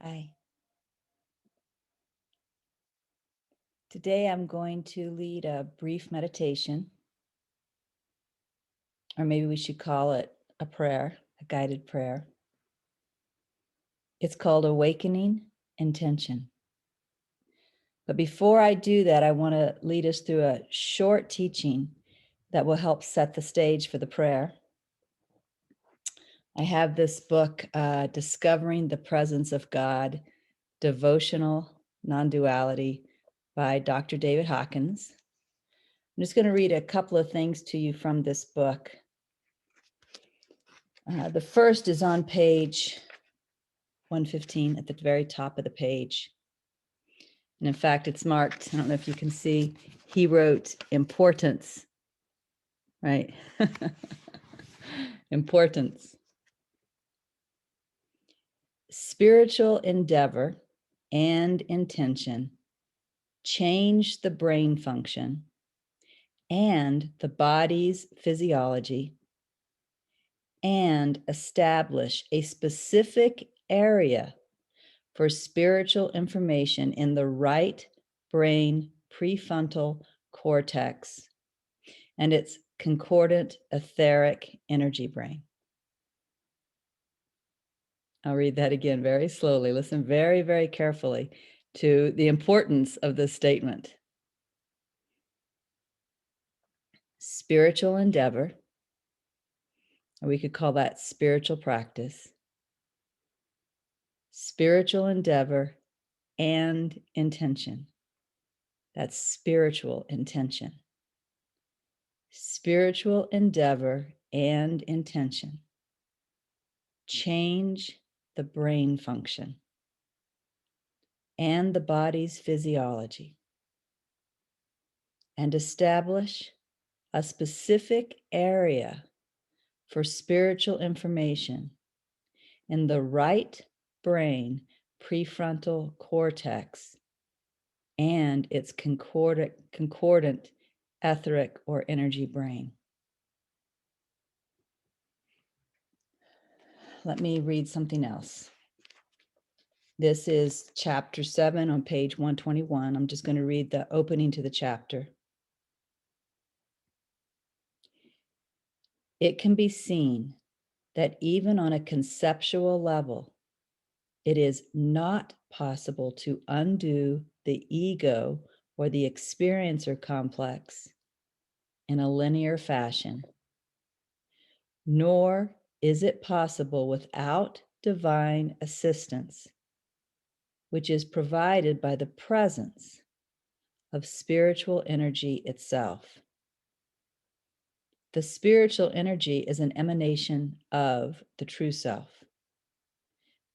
Hi. Today I'm going to lead a brief meditation, or maybe we should call it a prayer, a guided prayer. It's called Awakening Intention. But before I do that, I want to lead us through a short teaching that will help set the stage for the prayer. I have this book, Discovering the Presence of God, Devotional Non-Duality by Dr. David Hawkins. I'm just going to read a couple of things to you from this book. The first is on page 115 at the very top of the page. And in fact, it's marked, I don't know if you can see, he wrote importance, right? Importance. Spiritual endeavor and intention change the brain function and the body's physiology and establish a specific area for spiritual information in the right brain prefrontal cortex and its concordant etheric energy brain. I'll read that again very slowly. Listen very, very carefully to the importance of this statement. Spiritual endeavor, or we could call that spiritual practice. Spiritual endeavor and intention. That's spiritual intention. Spiritual endeavor and intention change the brain function and the body's physiology and establish a specific area for spiritual information in the right brain prefrontal cortex and its concordant etheric or energy brain. Let me read something else. This is chapter 7 on page 121. I'm just going to read the opening to the chapter. It can be seen that even on a conceptual level, it is not possible to undo the ego or the experiencer complex in a linear fashion, nor is it possible without divine assistance, which is provided by the presence of spiritual energy itself. The spiritual energy is an emanation of the true self.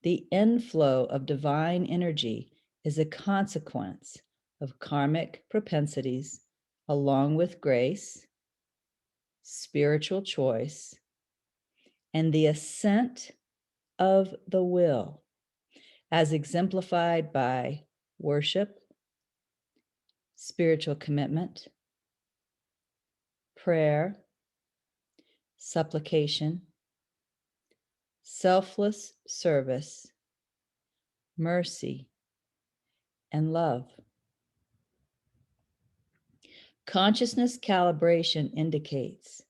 The inflow of divine energy is a consequence of karmic propensities along with grace, spiritual choice, and the assent of the will, as exemplified by worship, spiritual commitment, prayer, supplication, selfless service, mercy, and love. Consciousness calibration indicates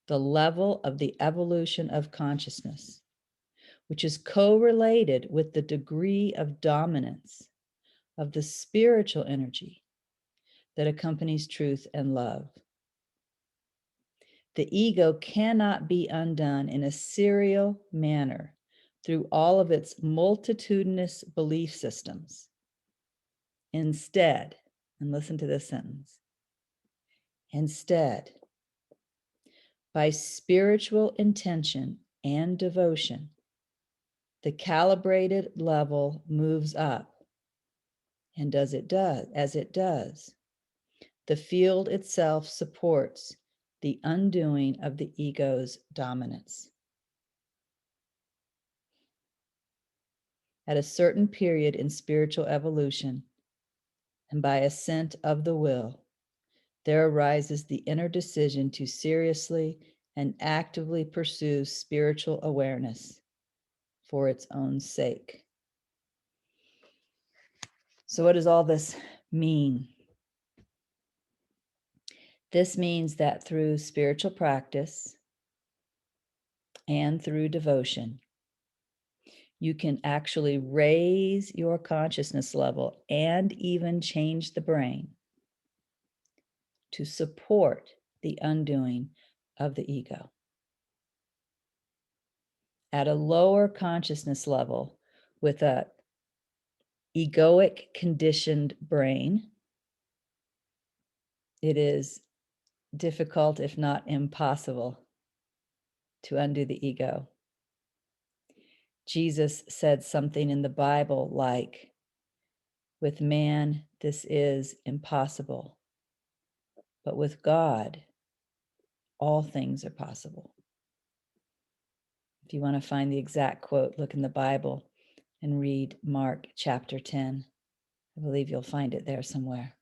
the level of the evolution of consciousness, which is correlated with the degree of dominance of the spiritual energy that accompanies truth and love. The ego cannot be undone in a serial manner through all of its multitudinous belief systems. Instead, and listen to this sentence, instead, by spiritual intention and devotion, the calibrated level moves up, and as it does, the field itself supports the undoing of the ego's dominance. At a certain period in spiritual evolution, and by assent of the will, there arises the inner decision to seriously and actively pursue spiritual awareness for its own sake. So, what does all this mean? This means that through spiritual practice and through devotion, you can actually raise your consciousness level and even change the brain to support the undoing of the ego. At a lower consciousness level with a egoic conditioned brain, it is difficult, if not impossible, to undo the ego. Jesus said something in the Bible like, with man, this is impossible, but with God, all things are possible. If you want to find the exact quote, look in the Bible and read Mark chapter 10. I believe you'll find it there somewhere.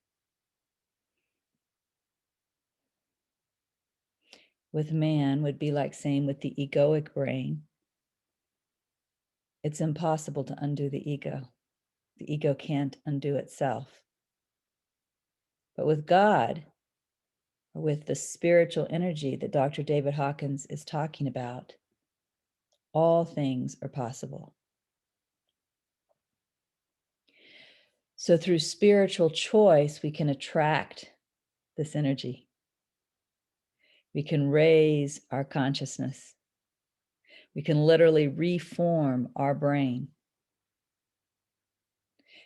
With man would be like saying with the egoic brain, it's impossible to undo the ego. The ego can't undo itself. But with God, or with the spiritual energy that Dr. David Hawkins is talking about, all things are possible. So through spiritual choice, we can attract this energy. We can raise our consciousness. We can literally reform our brain.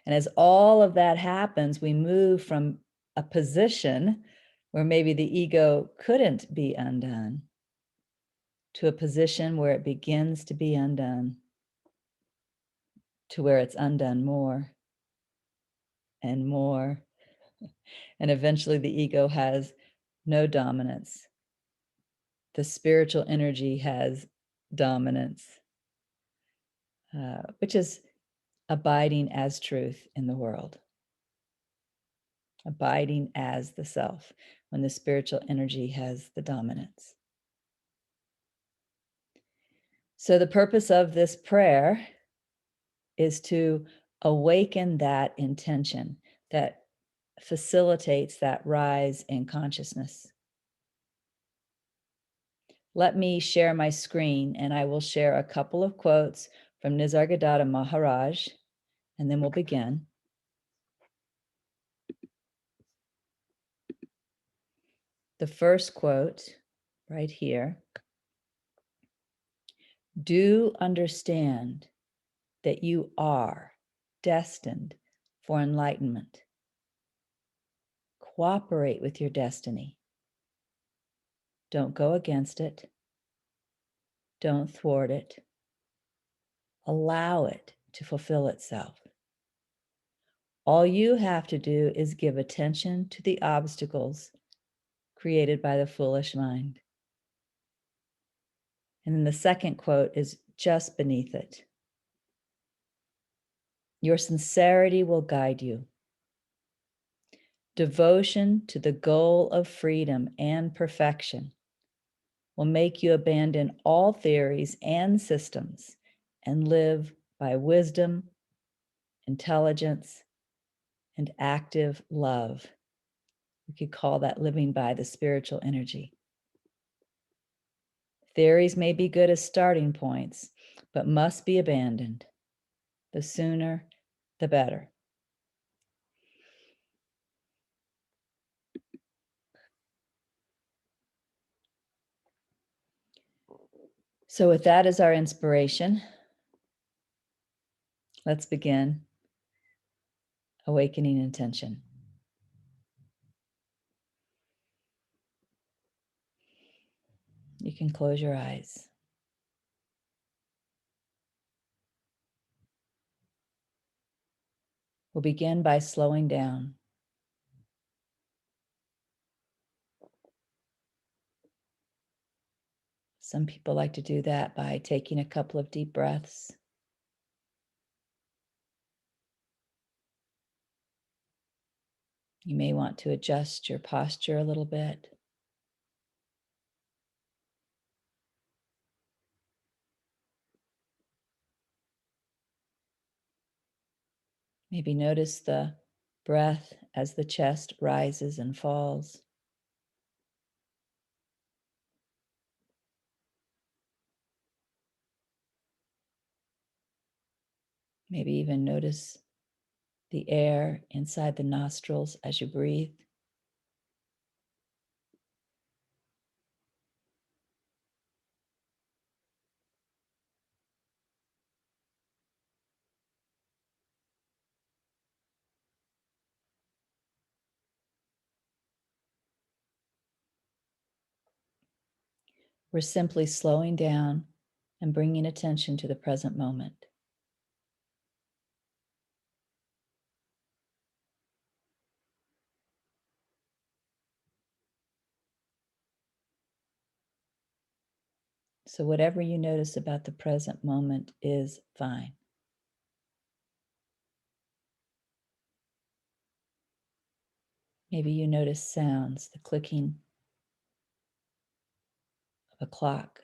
And as all of that happens, we move from a position where maybe the ego couldn't be undone to a position where it begins to be undone, to where it's undone more and more. And eventually the ego has no dominance. The spiritual energy has dominance, which is abiding as truth in the world. Abiding as the self, when the spiritual energy has the dominance. So the purpose of this prayer is to awaken that intention that facilitates that rise in consciousness. Let me share my screen and I will share a couple of quotes from Nisargadatta Maharaj, and then we'll begin. The first quote right here: do understand that you are destined for enlightenment. Cooperate with your destiny. Don't go against it. Don't thwart it. Allow it to fulfill itself. All you have to do is give attention to the obstacles created by the foolish mind. And then the second quote is just beneath it. Your sincerity will guide you. Devotion to the goal of freedom and perfection will make you abandon all theories and systems and live by wisdom, intelligence, and active love. We could call that living by the spiritual energy. Theories may be good as starting points, but must be abandoned. The sooner, the better. So with that as our inspiration, let's begin awakening intention. You can close your eyes. We'll begin by slowing down. Some people like to do that by taking a couple of deep breaths. You may want to adjust your posture a little bit. Maybe notice the breath as the chest rises and falls. Maybe even notice the air inside the nostrils as you breathe. We're simply slowing down and bringing attention to the present moment. So, whatever you notice about the present moment is fine. Maybe you notice sounds, the clicking of a clock,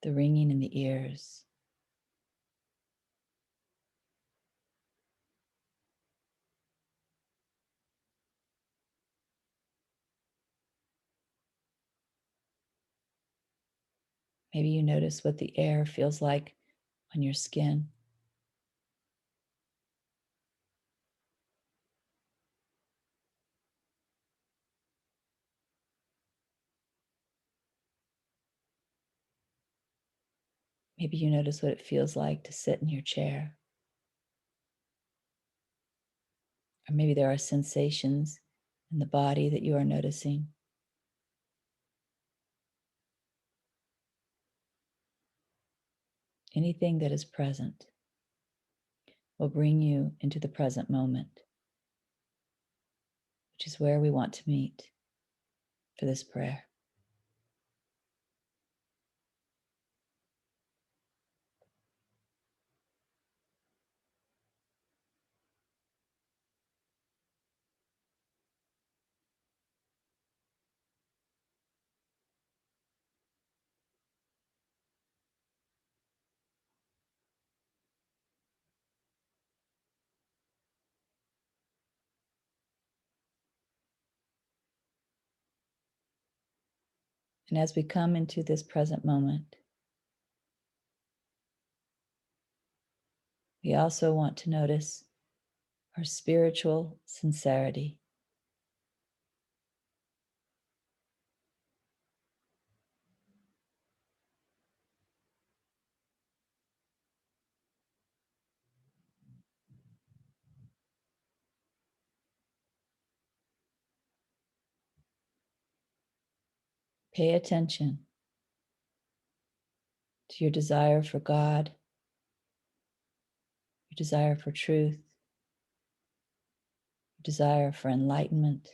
the ringing in the ears. Maybe you notice what the air feels like on your skin. Maybe you notice what it feels like to sit in your chair. Or maybe there are sensations in the body that you are noticing. Anything that is present will bring you into the present moment, which is where we want to meet for this prayer. And as we come into this present moment, we also want to notice our spiritual sincerity. Pay attention to your desire for God, your desire for truth, your desire for enlightenment,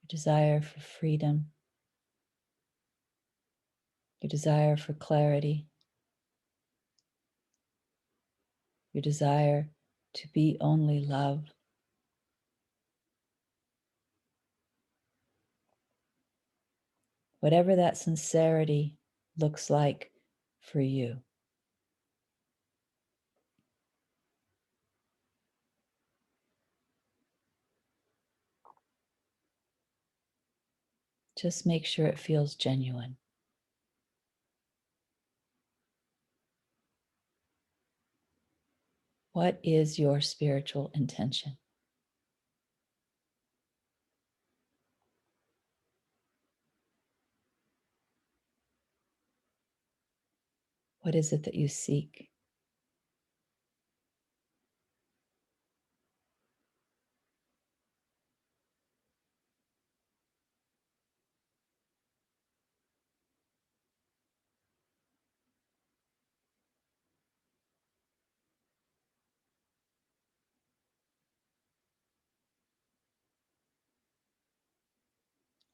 your desire for freedom, your desire for clarity, your desire to be only love. Whatever that sincerity looks like for you. Just make sure it feels genuine. What is your spiritual intention? What is it that you seek?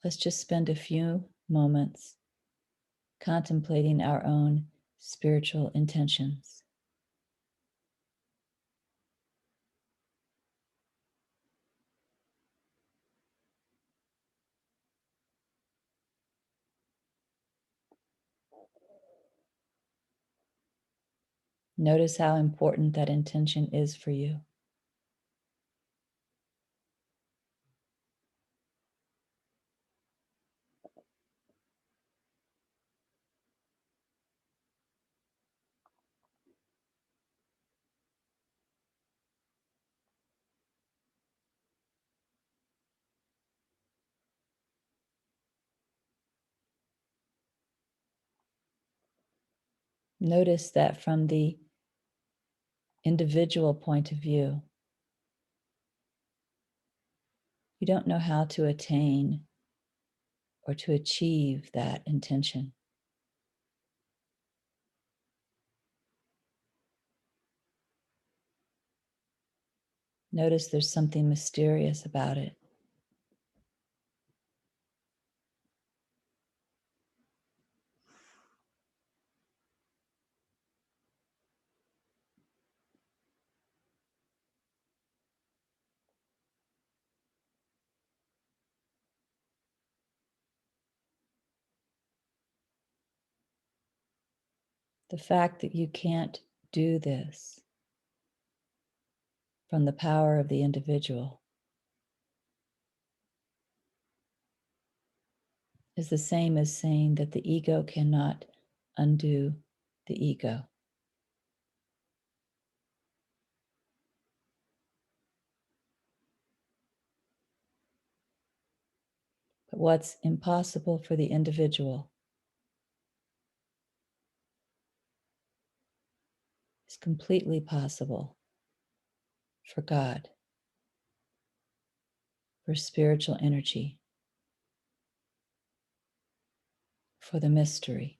Let's just spend a few moments contemplating our own spiritual intentions. Notice how important that intention is for you. Notice that from the individual point of view, you don't know how to attain or to achieve that intention. Notice there's something mysterious about it. The fact that you can't do this from the power of the individual is the same as saying that the ego cannot undo the ego. But what's impossible for the individual is completely possible for God, for spiritual energy, for the mystery.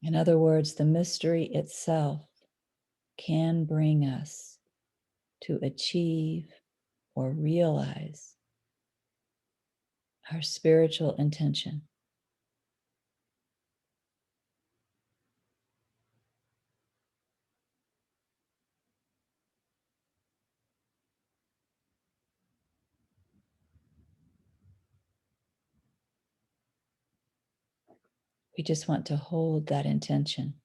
In other words, the mystery itself can bring us to achieve or realize our spiritual intention. We just want to hold that intention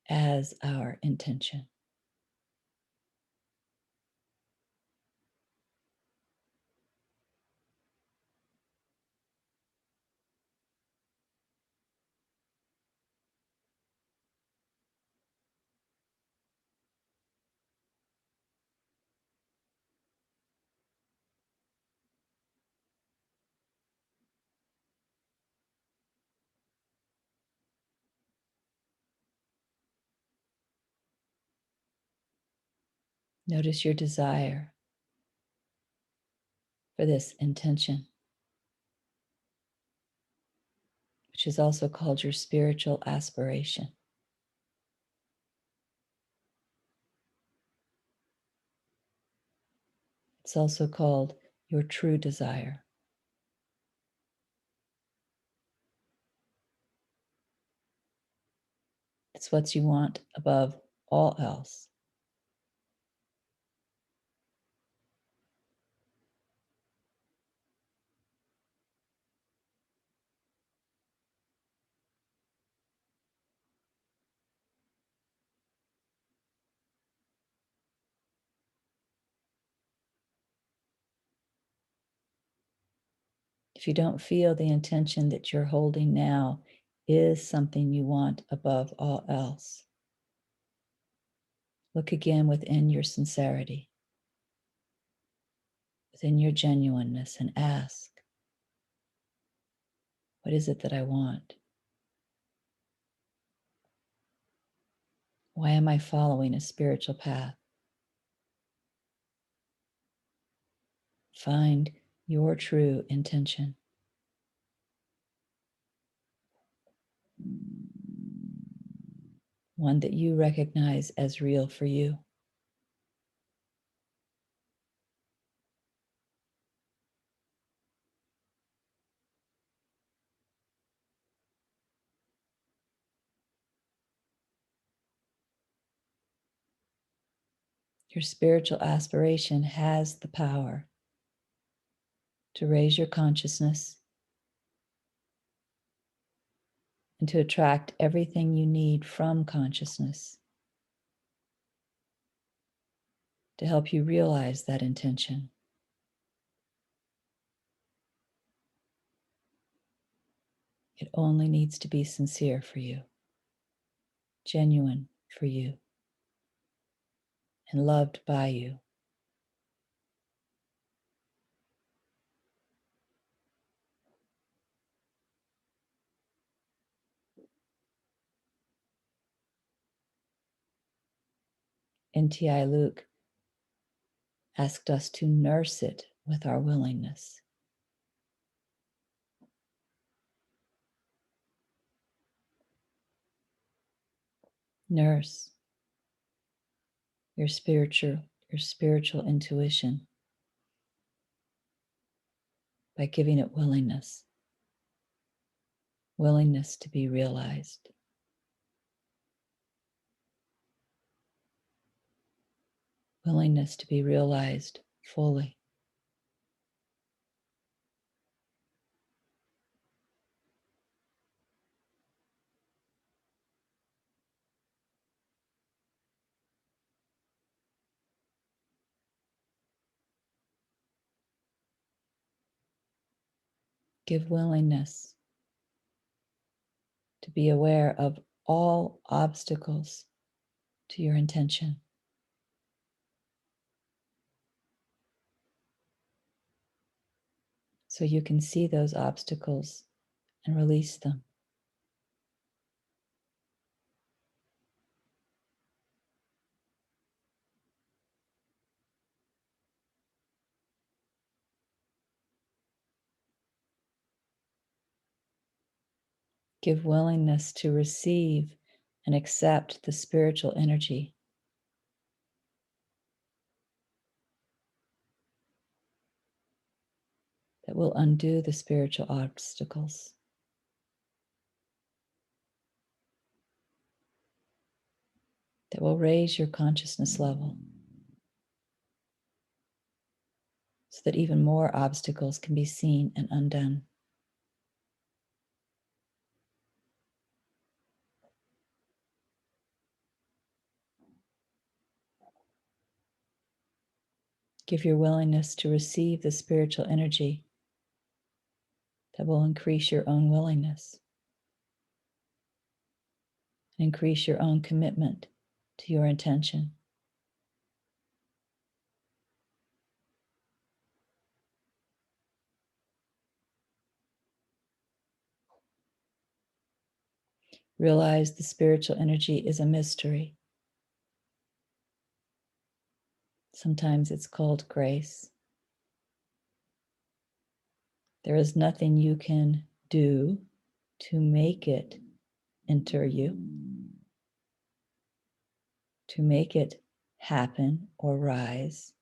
as our intention. Notice your desire for this intention, which is also called your spiritual aspiration. It's also called your true desire. It's what you want above all else. If you don't feel the intention that you're holding now is something you want above all else, look again within your sincerity, within your genuineness, and ask, what is it that I want? Why am I following a spiritual path? Find your true intention. One that you recognize as real for you. Your spiritual aspiration has the power to raise your consciousness and to attract everything you need from consciousness to help you realize that intention. It only needs to be sincere for you, genuine for you, and loved by you. N.T.I. Luke asked us to nurse it with our willingness. Nurse your spiritual intuition by giving it willingness to be realized. Willingness to be realized fully. Give willingness to be aware of all obstacles to your intention. So you can see those obstacles and release them. Give willingness to receive and accept the spiritual energy that will undo the spiritual obstacles. That will raise your consciousness level so that even more obstacles can be seen and undone. Give your willingness to receive the spiritual energy that will increase your own willingness and increase your own commitment to your intention. Realize the spiritual energy is a mystery. Sometimes it's called grace. There is nothing you can do to make it enter you, to make it happen or rise.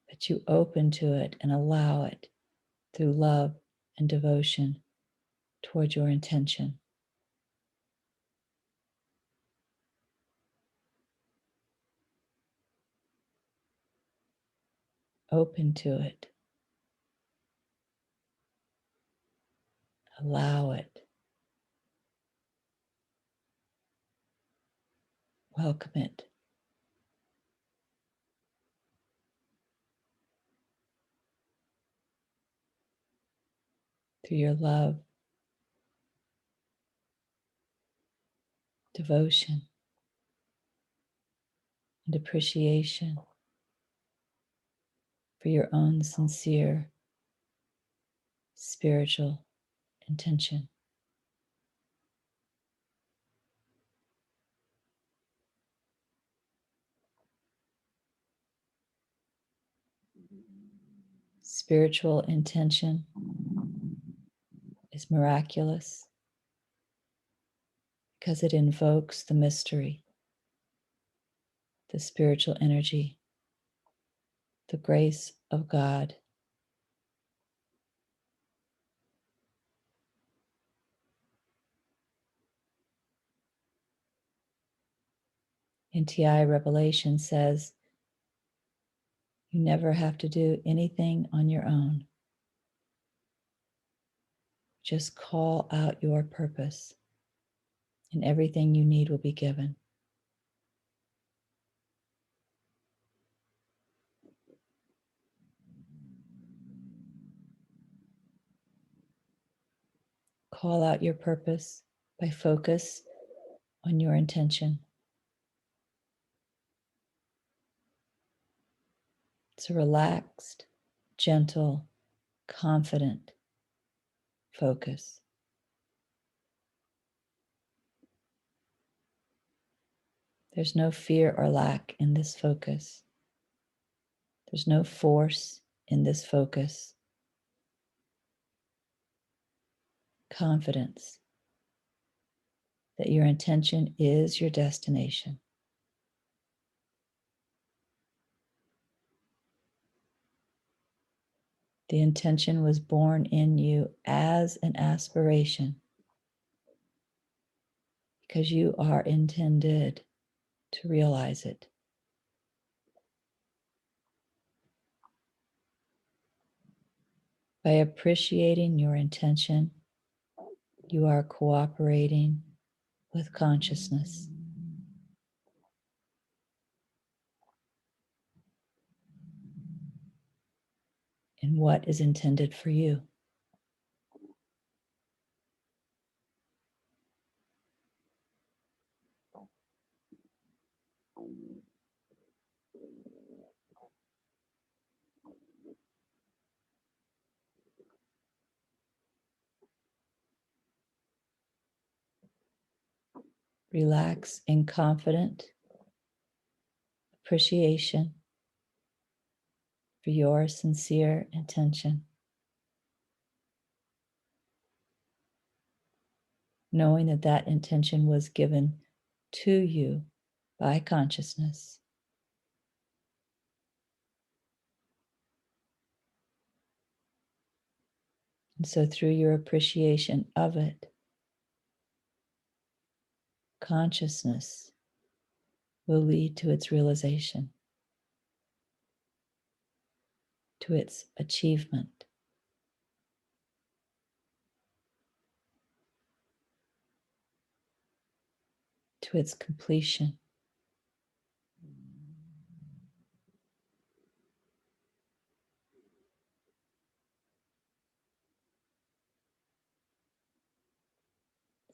But you open to it and allow it through love and devotion toward your intention. Open to it. Allow it. Welcome it. Through your love, devotion, and appreciation for your own sincere spiritual intention. Spiritual intention is miraculous because it invokes the mystery, the spiritual energy, the grace of God. NTI Revelation says, You never have to do anything on your own. Just call out your purpose, and everything you need will be given. Call out your purpose by focus on your intention. It's a relaxed, gentle, confident focus. There's no fear or lack in this focus. There's no force in this focus. Confidence that your intention is your destination. The intention was born in you as an aspiration because you are intended to realize it. By appreciating your intention, you are cooperating with consciousness. In what is intended for you. Relax in confident appreciation for your sincere intention, knowing that that intention was given to you by consciousness. And so through your appreciation of it, consciousness will lead to its realization, to its achievement. To its completion.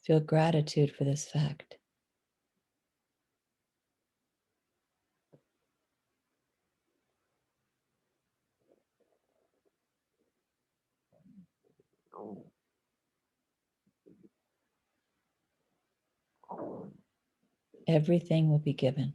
Feel gratitude for this fact. Everything will be given.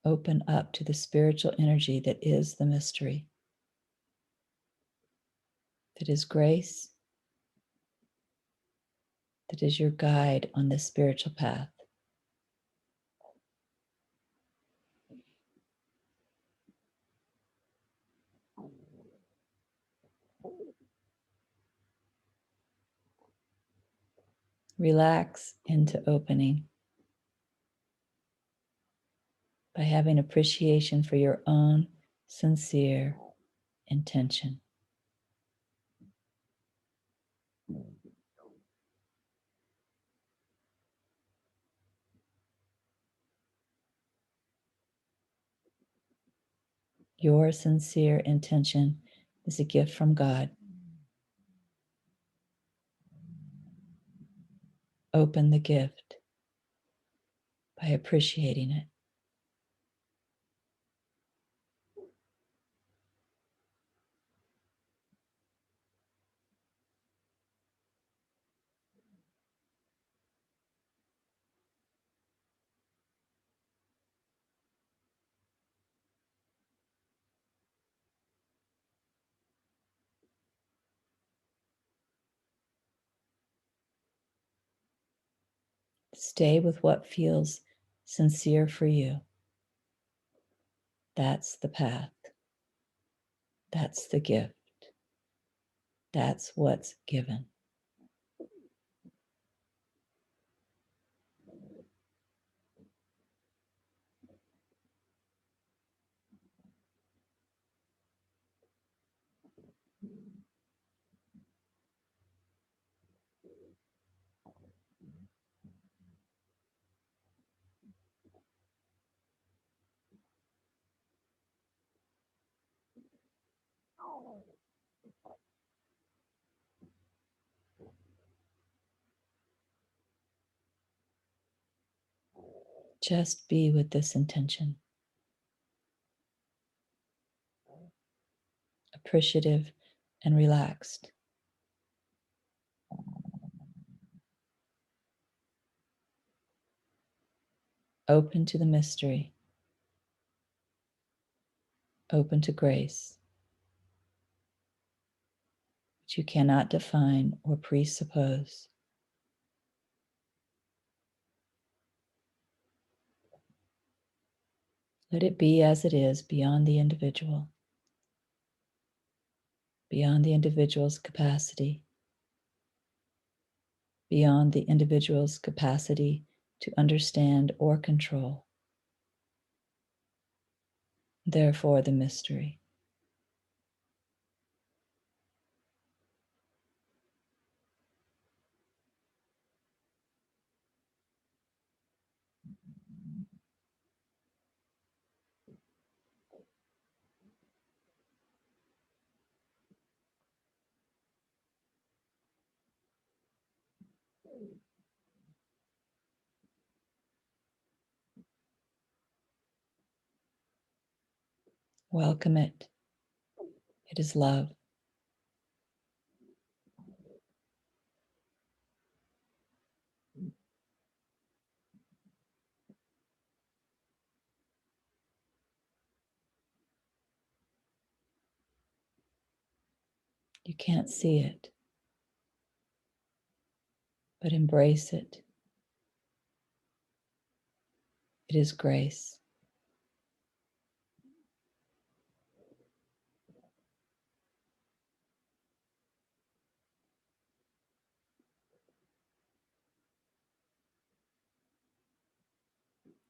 Open up to the spiritual energy that is the mystery, that is grace, that is your guide on this spiritual path. Relax into opening by having appreciation for your own sincere intention. Your sincere intention is a gift from God. Open the gift by appreciating it. Stay with what feels sincere for you. That's the path. That's the gift. That's what's given. Just be with this intention, appreciative and relaxed. Open to the mystery, open to grace, which you cannot define or presuppose. Let it be as it is beyond the individual, beyond the individual's capacity, beyond the individual's capacity to understand or control. Therefore, the mystery. Welcome it. It is love. You can't see it, but embrace it. It is grace.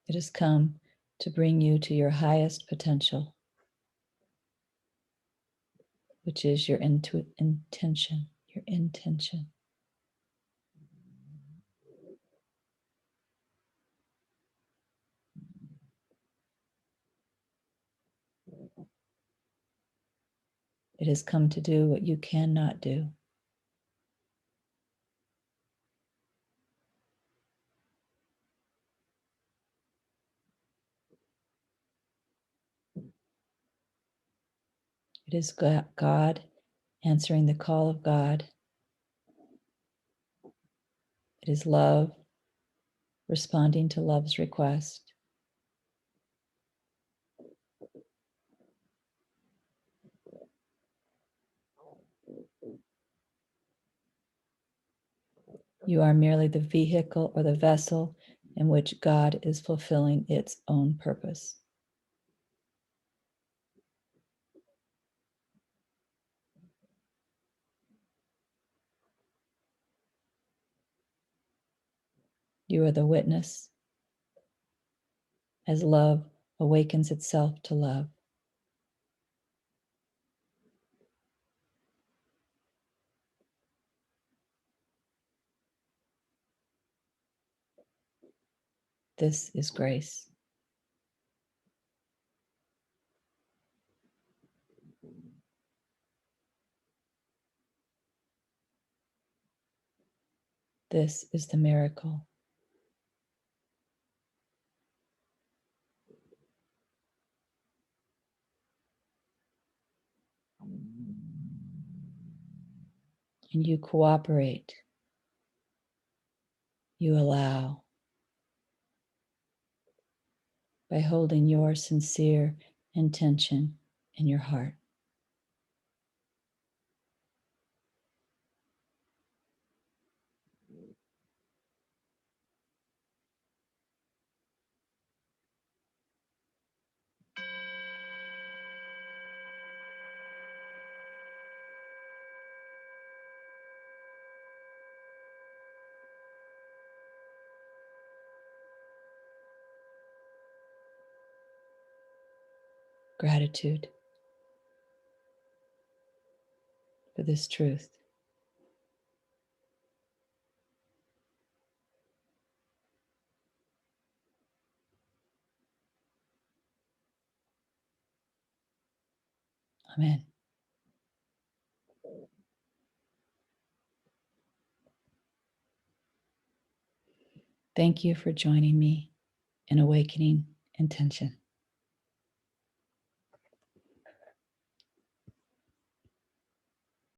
It has come to bring you to your highest potential, which is your intention, your intention. It has come to do what you cannot do. It is God answering the call of God. It is love responding to love's request. You are merely the vehicle or the vessel in which God is fulfilling its own purpose. You are the witness as love awakens itself to love. This is grace. This is the miracle. And you cooperate. You allow by holding your sincere intention in your heart. Gratitude for this truth. Amen. Thank you for joining me in Awakening Intention.